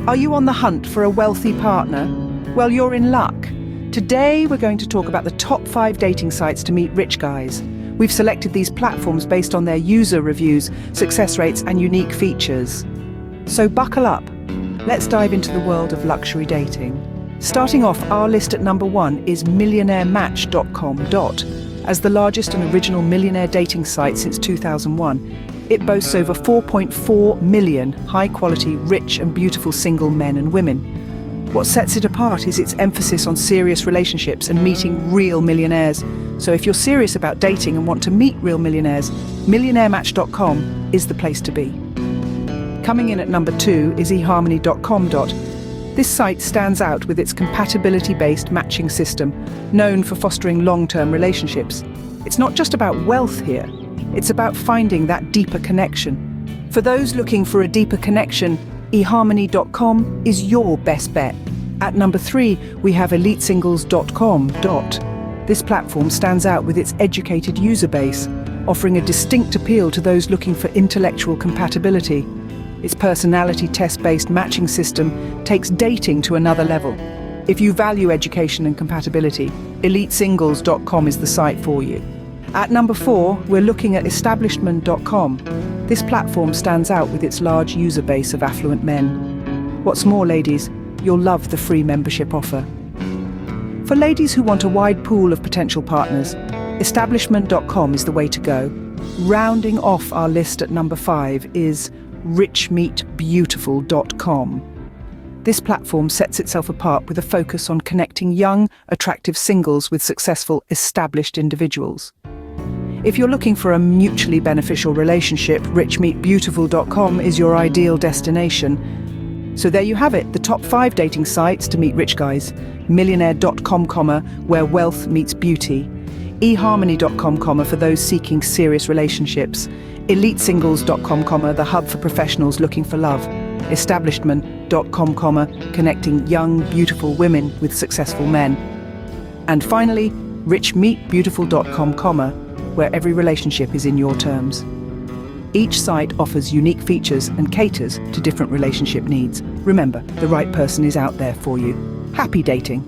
Are you on the hunt for a wealthy partner? Well, you're in luck. Today, we're going to talk about the top 5 dating sites to meet rich guys. We've selected these platforms based on their user reviews, success rates, and unique features. So buckle up. Let's dive into the world of luxury dating. Starting off, our list at number 1 is millionairematch.com. As the largest and original millionaire dating site since 2001, it boasts over 4.4 million high-quality, rich and beautiful single men and women. What sets it apart is its emphasis on serious relationships and meeting real millionaires. So if you're serious about dating and want to meet real millionaires, millionairematch.com is the place to be. Coming in at number 2 is eharmony.com. This site stands out with its compatibility-based matching system, known for fostering long-term relationships. It's not just about wealth here. It's about finding that deeper connection. For those looking for a deeper connection, eharmony.com is your best bet. At number 3, we have elitesingles.com. This platform stands out with its educated user base, offering a distinct appeal to those looking for intellectual compatibility. Its personality test-based matching system takes dating to another level. If you value education and compatibility, elitesingles.com is the site for you. At number 4, we're looking at establishment.com. This platform stands out with its large user base of affluent men. What's more, ladies, you'll love the free membership offer. For ladies who want a wide pool of potential partners, establishment.com is the way to go. Rounding off our list at number 5 is richmeetbeautiful.com. This platform sets itself apart with a focus on connecting young, attractive singles with successful, established individuals. If you're looking for a mutually beneficial relationship, richmeetbeautiful.com is your ideal destination. So there you have it, the top 5 dating sites to meet rich guys. Millionaire.com, where wealth meets beauty. eharmony.com, for those seeking serious relationships. elitesingles.com, the hub for professionals looking for love. Establishment.com, connecting young, beautiful women with successful men. And finally, richmeetbeautiful.com, where every relationship is in your terms. Each site offers unique features and caters to different relationship needs. Remember, the right person is out there for you. Happy dating!